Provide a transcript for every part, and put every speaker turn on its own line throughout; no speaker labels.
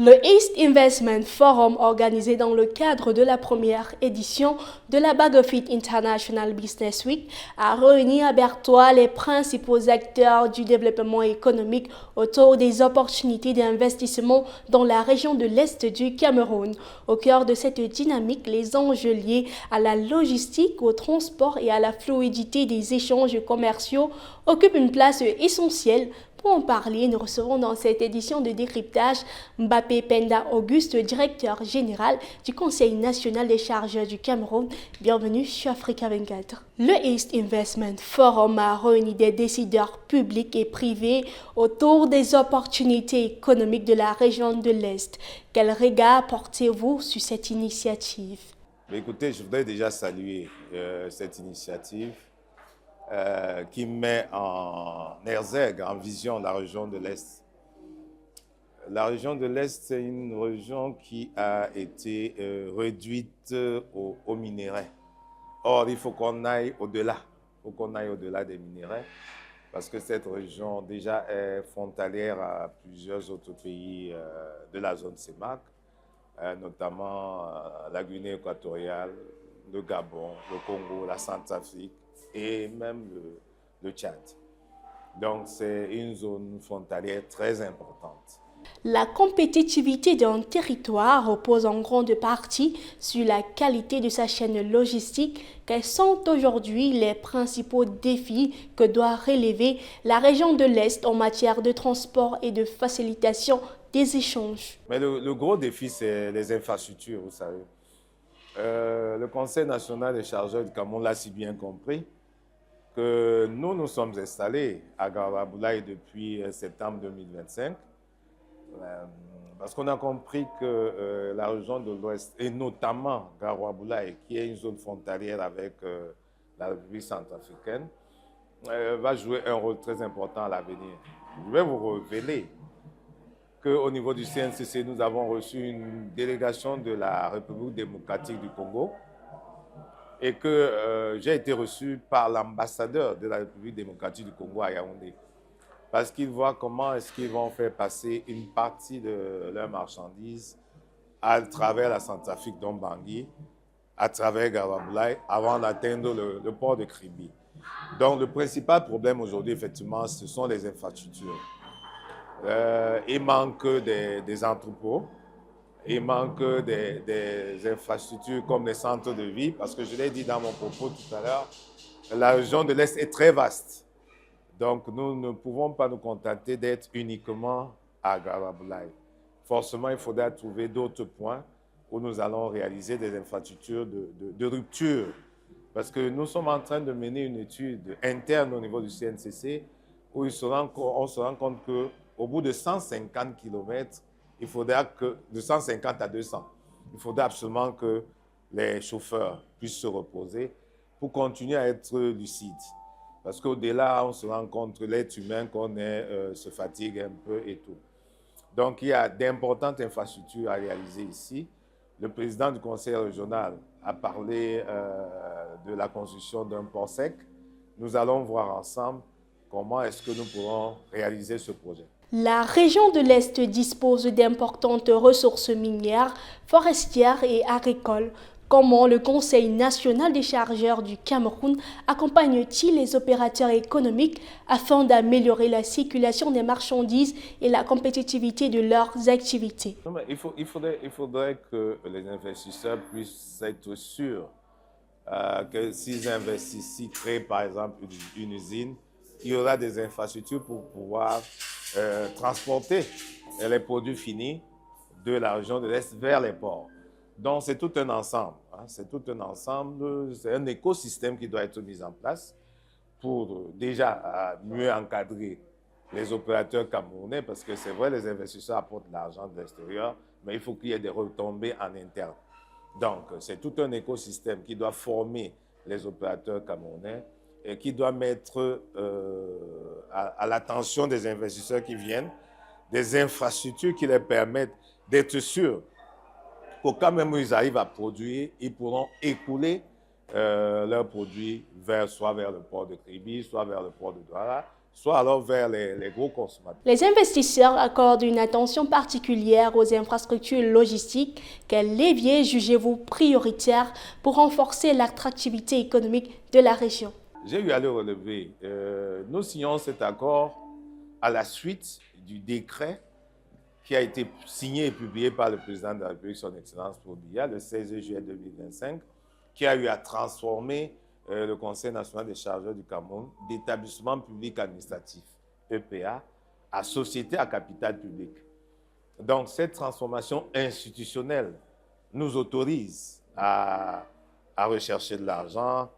Le East Investment Forum, organisé dans le cadre de la première édition de la Bagofit International Business Week, a réuni à Bertois les principaux acteurs du développement économique autour des opportunités d'investissement dans la région de l'Est du Cameroun. Au cœur de cette dynamique, les enjeux liés à la logistique, au transport et à la fluidité des échanges commerciaux occupent une place essentielle. Pour en parler, nous recevons dans cette édition de décryptage Mbappé Penda Auguste, directeur général du Conseil national des chargeurs du Cameroun. Bienvenue sur Africa 24. Le East Investment Forum a réuni des décideurs publics et privés autour des opportunités économiques de la région de l'Est. Quel regard portez-vous sur cette initiative?
Écoutez, je voudrais déjà saluer cette initiative qui met en exergue, en vision, la région de l'Est. La région de l'Est, c'est une région qui a été réduite aux minéraux. Or, il faut qu'on aille au-delà. Il faut qu'on aille au-delà des minéraux parce que cette région déjà est frontalière à plusieurs autres pays de la zone CEMAC, notamment la Guinée équatoriale, le Gabon, le Congo, la Centrafrique et même le Tchad. Donc, c'est une zone frontalière très importante.
La compétitivité d'un territoire repose en grande partie sur la qualité de sa chaîne logistique. Quels sont aujourd'hui les principaux défis que doit relever la région de l'Est en matière de transport et de facilitation des échanges?
Mais le gros défi, c'est les infrastructures, vous savez. Le Conseil national des chargeurs du Cameroun l'a si bien compris que nous sommes installés à Garoua-Aboulaye depuis septembre 2025 parce qu'on a compris que la région de l'Ouest, et notamment Garoua-Aboulaye, qui est une zone frontalière avec la République centrafricaine, va jouer un rôle très important à l'avenir. Je vais vous révéler qu'au niveau du CNCC, nous avons reçu une délégation de la République démocratique du Congo et que j'ai été reçu par l'ambassadeur de la République démocratique du Congo à Yaoundé parce qu'ils voient comment est-ce qu'ils vont faire passer une partie de leurs marchandises à travers la Centrafrique d'Ombangui, à travers Garoua-Aboulaye, avant d'atteindre le port de Kribi. Donc le principal problème aujourd'hui, effectivement, ce sont les infrastructures. Il manque des entrepôts, il manque des infrastructures comme les centres de vie, parce que je l'ai dit dans mon propos tout à l'heure, la région de l'Est est très vaste. Donc nous ne pouvons pas nous contenter d'être uniquement à Garoua-Aboulaye. Forcément, il faudra trouver d'autres points où nous allons réaliser des infrastructures de rupture. Parce que nous sommes en train de mener une étude interne au niveau du CNCC où on se rend compte qu'au bout de 150 km, il faudra que, de 150 à 200, il faudra absolument que les chauffeurs puissent se reposer pour continuer à être lucides. Parce qu'au-delà, on se rend compte que l'être humain qu'on est se fatigue un peu et tout. Donc, il y a d'importantes infrastructures à réaliser ici. Le président du conseil régional a parlé de la construction d'un port sec. Nous allons voir ensemble comment est-ce que nous pourrons réaliser ce projet.
La région de l'Est dispose d'importantes ressources minières, forestières et agricoles. Comment le Conseil national des chargeurs du Cameroun accompagne-t-il les opérateurs économiques afin d'améliorer la circulation des marchandises et la compétitivité de leurs activités?
Non, mais il faudrait que les investisseurs puissent être sûrs que s'ils investissent, s'ils créent par exemple une usine, il y aura des infrastructures pour pouvoir transporter les produits finis de la région de l'Est vers les ports. Donc, c'est tout un ensemble. C'est tout un ensemble, c'est un écosystème qui doit être mis en place pour déjà mieux encadrer les opérateurs camerounais, parce que c'est vrai, les investisseurs apportent de l'argent de l'extérieur, mais il faut qu'il y ait des retombées en interne. Donc, c'est tout un écosystème qui doit former les opérateurs camerounais et qui doit mettre à l'attention des investisseurs qui viennent des infrastructures qui leur permettent d'être sûrs qu'au cas même où ils arrivent à produire, ils pourront écouler leurs produits soit vers le port de Kribi, soit vers le port de Douala, soit alors vers les gros consommateurs.
Les investisseurs accordent une attention particulière aux infrastructures logistiques. Quel levier jugez-vous prioritaire pour renforcer l'attractivité économique de la région?
J'ai eu à le relever. Nous signons cet accord à la suite du décret qui a été signé et publié par le président de la République, son Excellence Paul Biya, le 16 juillet 2025, qui a eu à transformer le Conseil national des chargeurs du Cameroun d'établissement public administratif, EPA, à société à capital public. Donc, cette transformation institutionnelle nous autorise à rechercher de l'argent,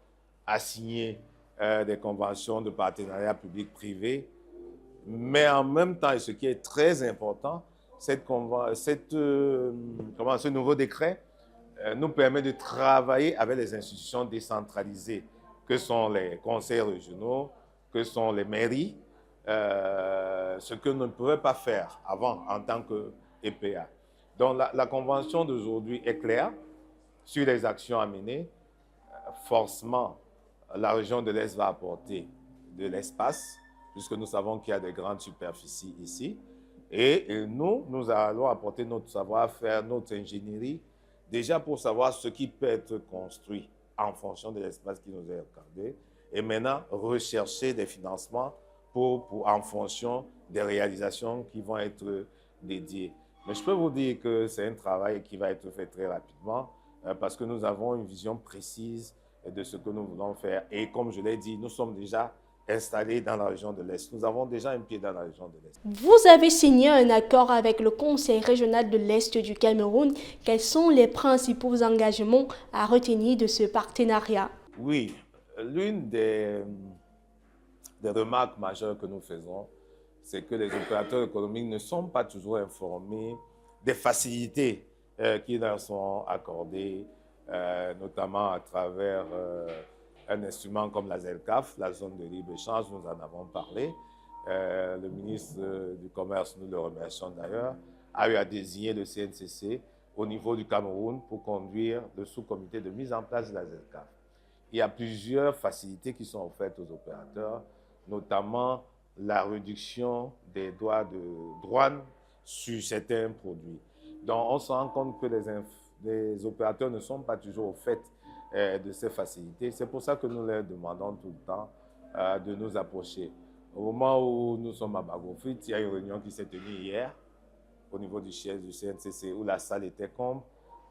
à signer des conventions de partenariat public-privé, mais en même temps, et ce qui est très important, ce nouveau décret nous permet de travailler avec les institutions décentralisées, que sont les conseils régionaux, que sont les mairies, ce que nous ne pouvions pas faire avant en tant qu'EPA. Donc la convention d'aujourd'hui est claire sur les actions à mener. Forcément, la région de l'Est va apporter de l'espace, puisque nous savons qu'il y a de grandes superficies ici. Et nous allons apporter notre savoir-faire, notre ingénierie, déjà pour savoir ce qui peut être construit en fonction de l'espace qui nous est accordé. Et maintenant, rechercher des financements en fonction des réalisations qui vont être dédiées. Mais je peux vous dire que c'est un travail qui va être fait très rapidement parce que nous avons une vision précise de ce que nous voulons faire. Et comme je l'ai dit, nous sommes déjà installés dans la région de l'Est. Nous avons déjà un pied dans la région de l'Est.
Vous avez signé un accord avec le Conseil régional de l'Est du Cameroun. Quels sont les principaux engagements à retenir de ce partenariat?
Oui, l'une des remarques majeures que nous faisons, c'est que les opérateurs économiques ne sont pas toujours informés des facilités qui leur sont accordées, notamment à travers un instrument comme la ZELCAF, la zone de libre-échange, nous en avons parlé. Le ministre du Commerce, nous le remercions d'ailleurs, a eu à désigner le CNCC au niveau du Cameroun pour conduire le sous-comité de mise en place de la ZELCAF. Il y a plusieurs facilités qui sont offertes aux opérateurs, notamment la réduction des droits de douane sur certains produits. Donc on se rend compte que les opérateurs ne sont pas toujours au fait de ces facilités. C'est pour ça que nous leur demandons tout le temps de nous approcher. Au moment où nous sommes à Bagofit, il y a une réunion qui s'est tenue hier au niveau du siège du CNCC où la salle était comble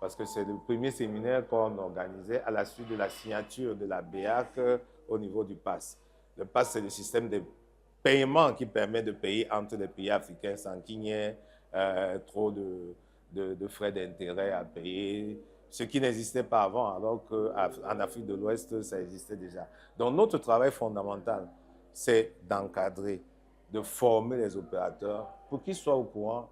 parce que c'est le premier séminaire qu'on organisait à la suite de la signature de la BEAC au niveau du PASS. Le PASS, c'est le système de paiement qui permet de payer entre les pays africains sans qu'il y ait trop de frais d'intérêt à payer, ce qui n'existait pas avant, alors qu'en Afrique de l'Ouest, ça existait déjà. Donc notre travail fondamental, c'est d'encadrer, de former les opérateurs pour qu'ils soient au courant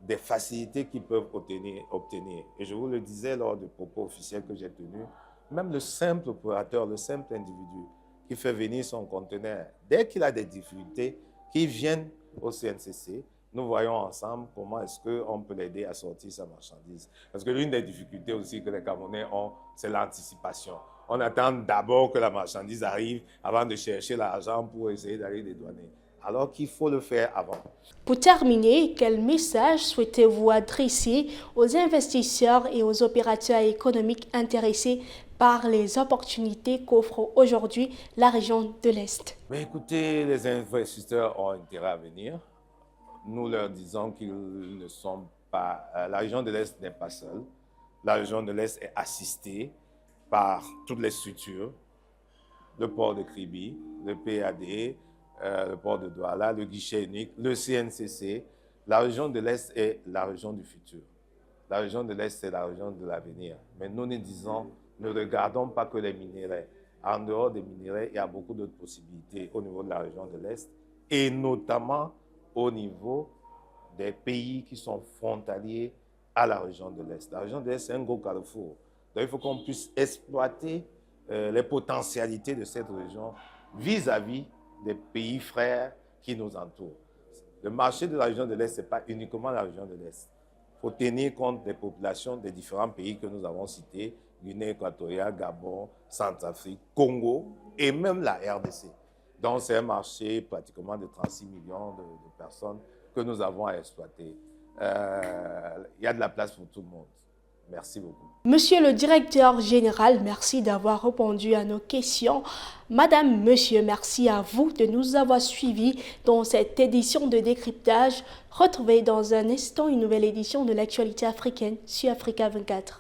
des facilités qu'ils peuvent obtenir. Et je vous le disais lors du propos officiel que j'ai tenu, même le simple opérateur, le simple individu qui fait venir son conteneur, dès qu'il a des difficultés, qu'il vienne au CNCC, nous voyons ensemble comment est-ce qu'on peut l'aider à sortir sa marchandise. Parce que l'une des difficultés aussi que les Camerounais ont, c'est l'anticipation. On attend d'abord que la marchandise arrive avant de chercher l'argent pour essayer d'aller dédouaner. Alors qu'il faut le faire avant.
Pour terminer, quel message souhaitez-vous adresser aux investisseurs et aux opérateurs économiques intéressés par les opportunités qu'offre aujourd'hui la région de l'Est?
Mais écoutez, les investisseurs ont intérêt à venir. Nous leur disons qu'ils ne sont pas... la région de l'Est n'est pas seule. La région de l'Est est assistée par toutes les structures, le port de Kribi, le PAD, le port de Douala, le guichet unique, le CNCC. La région de l'Est est la région du futur. La région de l'Est, c'est la région de l'avenir. Mais nous disons, ne regardons pas que les minéraux. En dehors des minéraux, il y a beaucoup d'autres possibilités au niveau de la région de l'Est et notamment au niveau des pays qui sont frontaliers à la région de l'Est. La région de l'Est, c'est un gros carrefour. Donc, il faut qu'on puisse exploiter les potentialités de cette région vis-à-vis des pays frères qui nous entourent. Le marché de la région de l'Est, ce n'est pas uniquement la région de l'Est. Il faut tenir compte des populations des différents pays que nous avons cités, Guinée équatoriale, Gabon, Centrafrique, Congo et même la RDC. Donc, c'est un marché pratiquement de 36 millions de personnes que nous avons à exploiter. Il y a de la place pour tout le monde. Merci beaucoup.
Monsieur le directeur général, merci d'avoir répondu à nos questions. Madame, monsieur, merci à vous de nous avoir suivis dans cette édition de décryptage. Retrouvez dans un instant une nouvelle édition de l'actualité africaine sur Africa 24.